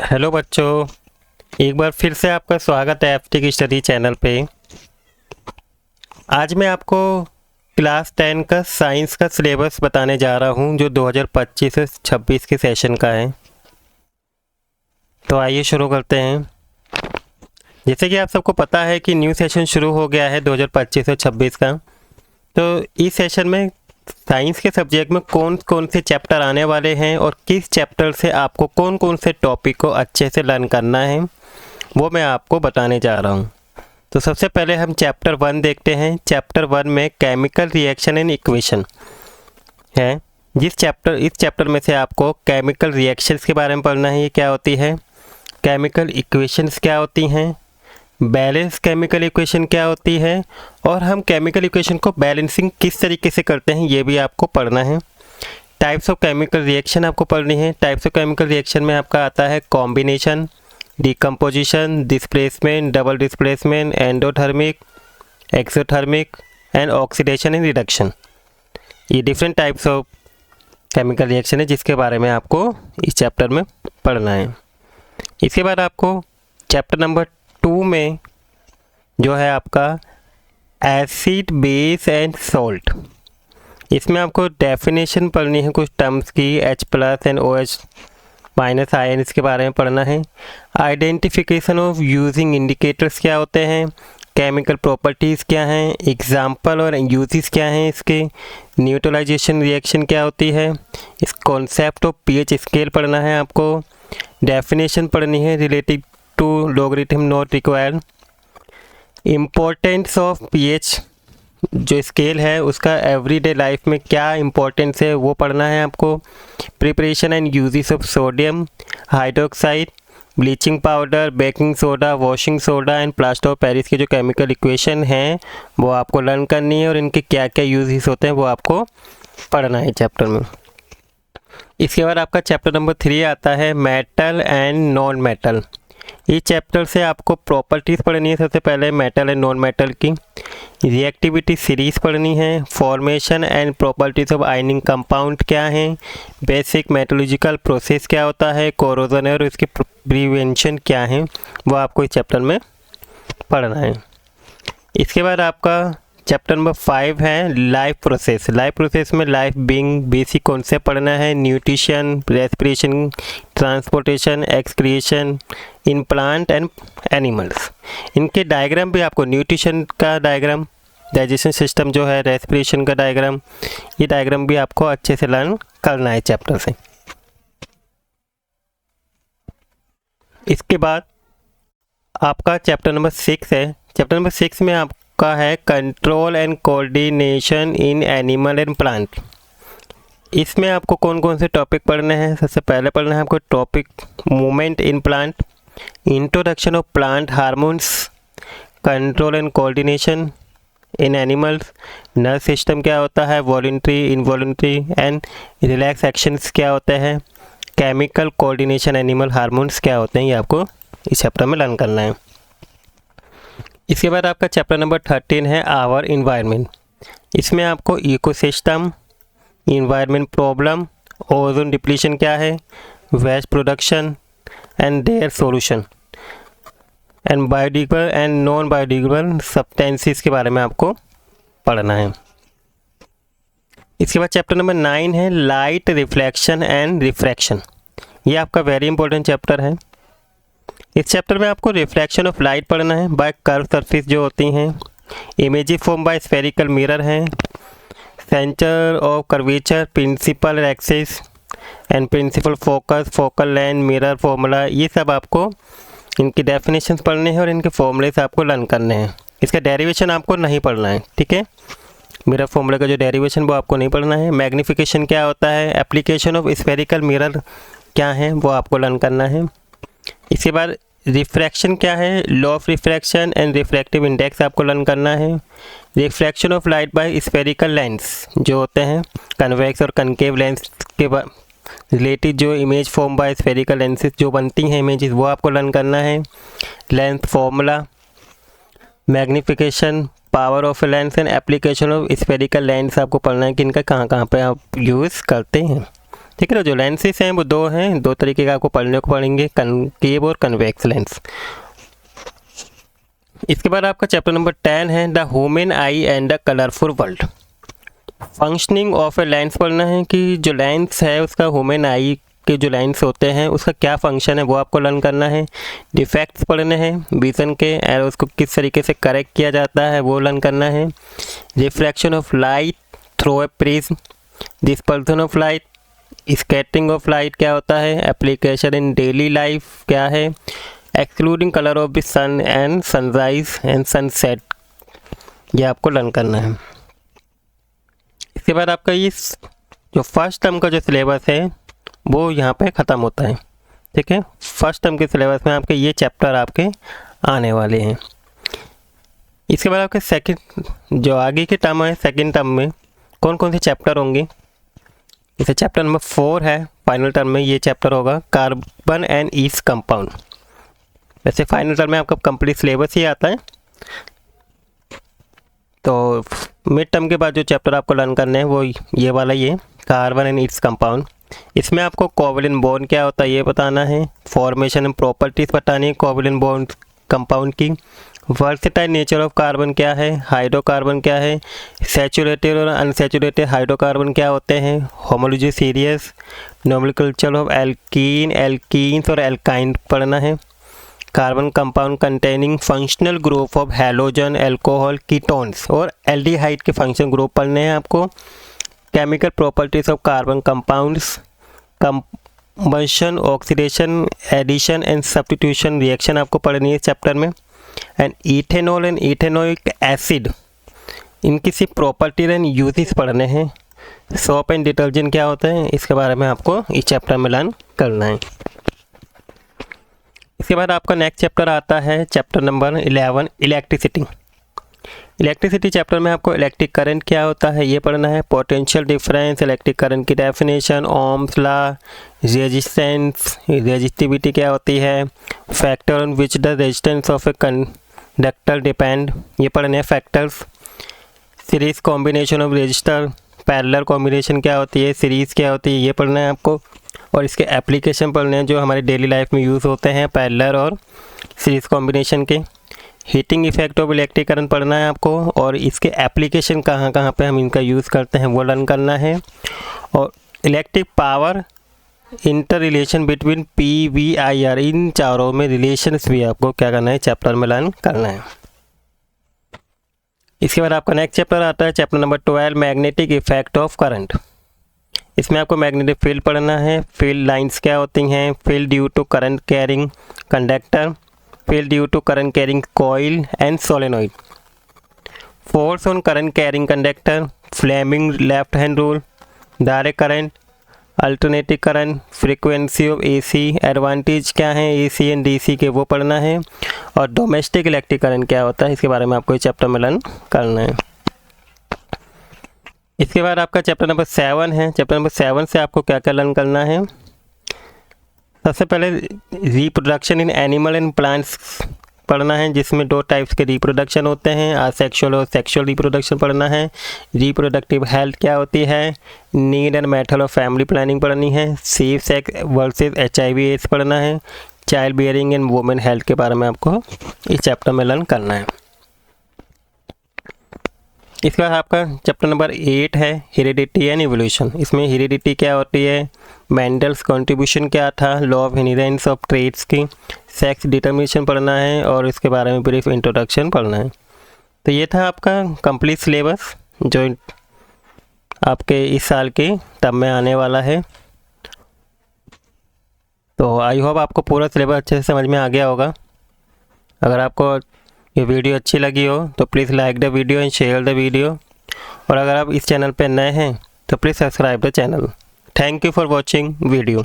Hello बच्चों, एक बार फिर से आपका स्वागत है एफटी की स्टडी चैनल पे। आज मैं आपको क्लास 10 का साइंस का सिलेबस बताने जा रहा हूँ जो 2025 से 26 के सेशन का है। तो आइए शुरू करते हैं। जैसे कि आप सबको पता है कि न्यू सेशन शुरू हो गया है 2025 से 26 का। तो इस सेशन में साइंस के सब्जेक्ट में कौन कौन से चैप्टर आने वाले हैं और किस चैप्टर से आपको कौन कौन से टॉपिक को अच्छे से लर्न करना है वो मैं आपको बताने जा रहा हूँ। तो सबसे पहले हम चैप्टर 1 देखते हैं। चैप्टर 1 में केमिकल रिएक्शन एंड इक्वेशन है। इस चैप्टर में से आपको केमिकल रिएक्शंस के बारे में पढ़ना है, ये क्या होती है, केमिकल इक्वेशंस क्या होती हैं, बैलेंस केमिकल इक्वेशन क्या होती है और हम केमिकल इक्वेशन को बैलेंसिंग किस तरीके से करते हैं ये भी आपको पढ़ना है। टाइप्स ऑफ केमिकल रिएक्शन आपको पढ़नी है। टाइप्स ऑफ केमिकल रिएक्शन में आपका आता है combination, decomposition, displacement, double displacement, endothermic, exothermic and oxidation and reduction. ये different types of chemical reaction है जिसके बारे में आपको इस चैप्टर में पढ़ना है। इसके बाद आपको चैप्टर नंबर 2 में जो है आपका एसिड, बेस एंड सॉल्ट, इसमें आपको डेफिनेशन पढ़नी है कुछ टर्म्स की, H+ एंड OH- आयन इसके बारे में पढ़ना है। आइडेंटिफिकेशन ऑफ यूजिंग इंडिकेटर्स क्या होते हैं, केमिकल प्रॉपर्टीज़ क्या हैं, एग्जाम्पल और यूजेस क्या हैं इसके, न्यूट्रलाइजेशन रिएक्शन क्या होती है, इस कॉन्सेप्ट ऑफ pH स्केल पढ़ना है आपको। डेफिनेशन पढ़नी है related to logarithm not required. Importance of pH जो स्केल है उसका एवरीडे लाइफ में क्या इम्पोर्टेंस है वो पढ़ना है आपको। Preparation and uses of sodium hydroxide, bleaching powder, baking soda, washing soda and plaster of Paris की जो केमिकल इक्वेशन हैं वो आपको लर्न करनी है और इनके क्या क्या यूजेस होते हैं वो आपको पढ़ना है चैप्टर में। इसके बाद आपका चैप्टर नंबर 3 आता है मेटल एंड नॉन मेटल। इस चैप्टर से आपको प्रॉपर्टीज़ पढ़नी है सबसे पहले मेटल एंड नॉन मेटल की, रिएक्टिविटी सीरीज़ पढ़नी है, formation and properties of ironing compound क्या हैं, बेसिक मेटलर्जिकल प्रोसेस क्या होता है, कोरोजन और इसकी प्रिवेंशन क्या है वो आपको इस चैप्टर में पढ़ना है। इसके बाद आपका चैप्टर नंबर 5 है लाइफ प्रोसेस। लाइफ प्रोसेस में लाइफ बीइंग बेसिक कॉन्सेप्ट पढ़ना है, nutrition, respiration, transportation, excretion in plant and animals. इनके डायग्राम भी आपको, न्यूट्रिशन का डायग्राम, डाइजेशन सिस्टम जो है, रेस्पिरेशन का डायग्राम, ये डायग्राम भी आपको अच्छे से लर्न करना है चैप्टर से। इसके बाद आपका चैप्टर नंबर 6 है। चैप्टर नंबर 6 में आपका है control and coordination in animal and plant. इसमें आपको कौन कौन से टॉपिक पढ़ने हैं, सबसे पहले पढ़ना है आपको topic movement in plant, introduction of plant hormones, control and coordination in animals, nerve system क्या होता है, voluntary, involuntary and relax actions क्या होते हैं, केमिकल कोऑर्डिनेशन एनिमल हार्मोन्स क्या होते हैं, ये आपको इस चैप्टर में लर्न करना है। इसके बाद आपका चैप्टर नंबर 13 है आवर इन्वायरमेंट। इसमें आपको ecosystem, environment problem, ozone depletion क्या है, waste production and their solution and biodegradable and non biodegradable substances के बारे में आपको पढ़ना है। इसके बाद चैप्टर नंबर 9 है लाइट रिफ्लेक्शन एंड रिफ्रैक्शन। ये आपका वेरी इंपॉर्टेंट चैप्टर है। इस चैप्टर में आपको रिफ्लेक्शन ऑफ लाइट पढ़ना है बाय कर्व सरफेस जो होती हैं, images form by spherical mirror हैं, centre of curvature, principal axis and principal focus, focal length, mirror formula, ये सब आपको इनकी डेफिनेशंस पढ़ने हैं और इनके फॉर्मूलेस आपको लर्न करने हैं। इसका डेरिवेशन आपको नहीं पढ़ना है, ठीक है। मिरर फॉर्मूले का जो डेरिवेशन वो आपको नहीं पढ़ना है। मैग्नीफिकेशन क्या होता है, एप्लीकेशन ऑफ स्फेरिकल मिरर क्या है वो आपको लर्न करना है। इसके बाद रिफ्रैक्शन क्या है, law of refraction and refractive index आपको लर्न करना है। Refraction of light by spherical lens जो होते हैं, कन्वेक्स और कनकेव लेंस के रिलेटेड जो image form by spherical lenses जो बनती हैं इमेजेस वो आपको लर्न करना है। Length formula, magnification, power of lens and application of spherical lens आपको पढ़ना है कि इनका कहाँ कहाँ पे आप यूज़ करते हैं, ठीक है ना। जो लेंसेज हैं वो दो हैं, दो तरीके का आपको पढ़ने को पड़ेंगे, कनकेव और कन्वेक्स लेंस। इसके बाद आपका चैप्टर नंबर 10 है the human I and the colourful world. Functioning of a lens पढ़ना है कि जो लेंस है उसका ह्यूमन आई के जो लेंस होते हैं उसका क्या फंक्शन है वो आपको लर्न करना है। डिफेक्ट्स पढ़ने हैं विजन के, और उसको किस तरीके से करेक्ट किया जाता है वो लर्न करना है। Refraction of light through a prism, dispersion of light, scattering of light क्या होता है, एप्लीकेशन इन डेली लाइफ क्या है, excluding colour of the sun and sunrise and sunset, ये आपको लर्न करना है। इसके बाद आपका ये जो फर्स्ट टर्म का जो सिलेबस है वो यहाँ पे ख़त्म होता है। ठीक है, फर्स्ट टर्म के सिलेबस में आपके ये चैप्टर आपके आने वाले हैं। इसके बाद आपके सेकंड जो आगे के टर्म है, सेकंड टर्म में कौन कौन से चैप्टर होंगे, जैसे चैप्टर नंबर 4 है फाइनल टर्म में, ये चैप्टर होगा कार्बन एंड इट्स कंपाउंड। वैसे फाइनल टर्म में आपका कंप्लीट सिलेबस ही आता है, तो मिड टर्म के बाद जो चैप्टर आपको लर्न करने हैं वो ये वाला, ये कार्बन एंड इट्स कंपाउंड। इसमें आपको कोवलेंट बॉन्ड क्या होता है ये बताना है, फॉर्मेशन एंड प्रॉपर्टीज बतानी है कोवलेंट बॉन्ड कंपाउंड की, वर्सेटाइल नेचर ऑफ कार्बन क्या है, हाइड्रोकार्बन क्या है, सैचुरेटेड और अनसैचुरेटेड हाइड्रोकार्बन क्या होते हैं, homology series, nomenclature of alkene, alkenes और एल्काइन पढ़ना है। Carbon compound containing functional group of halogen, alcohol, ketones और एल्डिहाइड के फंक्शन ग्रुप पढ़ने हैं आपको। Chemical properties of carbon compounds, combustion, oxidation, addition and substitution reaction आपको पढ़नी है इस चैप्टर में। And ethanol and ethanoic acid, इनकी सिर्फ प्रॉपर्टी एंड यूजेस पढ़ने हैं। सोप एंड डिटर्जेंट क्या होता है इसके बारे में आपको इस चैप्टर में लर्न करना है। इसके बाद आपका नेक्स्ट चैप्टर आता है chapter number 11 electricity. Electricity chapter में आपको इलेक्ट्रिक करंट क्या होता है ये पढ़ना है, पोटेंशियल डिफरेंस, इलेक्ट्रिक करंट की definition, Ohm's law, resistance, resistivity क्या होती है, factor on which the resistance of a conductor depend, ये पढ़ने हैं factors. Series combination of register, parallel combination क्या होती है, सीरीज़ क्या होती है ये पढ़ना है आपको, और इसके एप्लीकेशन पढ़ने हैं जो हमारे डेली लाइफ में यूज़ होते हैं पैरेलल और सीरीज कॉम्बिनेशन के। Heating effect of electric current पढ़ना है आपको, और इसके एप्लीकेशन कहाँ कहाँ पे हम इनका यूज़ करते हैं वो लर्न करना है। और electric power, inter relation between PVIR, इन चारों में रिलेशंस भी आपको क्या करना है चैप्टर में लर्न करना है। इसके बाद आपका नेक्स्ट चैप्टर आता है chapter number 12 magnetic effect of current. इसमें आपको मैग्नेटिक फील्ड पढ़ना है, फील्ड लाइंस क्या होती हैं, field due to current carrying conductor, field due to current carrying coil and solenoid, force on current carrying conductor, Fleming left hand rule, direct current, alternative current, frequency of AC, advantage क्या है AC and DC के वो पढ़ना है, और domestic electric current क्या होता है इसके बारे में आपको इस चैप्टर में लर्न करना है। इसके बाद आपका चैप्टर नंबर 7 है। चैप्टर नंबर 7 से आपको क्या क्या लर्न करना है, सबसे पहले reproduction in animal and plants पढ़ना है, जिसमें 2 टाइप्स के रिप्रोडक्शन होते हैं, असेक्सुअल और सेक्सुअल रिप्रोडक्शन पढ़ना है। रिप्रोडक्टिव हेल्थ क्या होती है, need and method of family planning पढ़नी है, सेफ सेक्स वर्सेस HIV/AIDS पढ़ना है, child bearing and women health के बारे में आपको इस चैप्टर में लर्न करना है। इसके बाद आपका चैप्टर नंबर 8 है हेरिडिटी एंड इवोल्यूशन। इसमें हेरिडिटी क्या होती है, मेंडल्स कंट्रीब्यूशन क्या था, लॉ ऑफ इनहेरेंस ऑफ ट्रेड्स की, सेक्स डिटर्मिनेशन पढ़ना है, और इसके बारे में ब्रीफ इंट्रोडक्शन पढ़ना है। तो ये था आपका कंप्लीट सिलेबस जो आपके इस साल के टर्म में आने वाला है। तो आई होप आपको पूरा सिलेबस अच्छे से समझ में आ गया होगा। अगर आपको ये वीडियो अच्छी लगी हो तो please like the video and share the video, और अगर आप इस चैनल पर नए हैं तो please subscribe the channel. Thank you for watching video.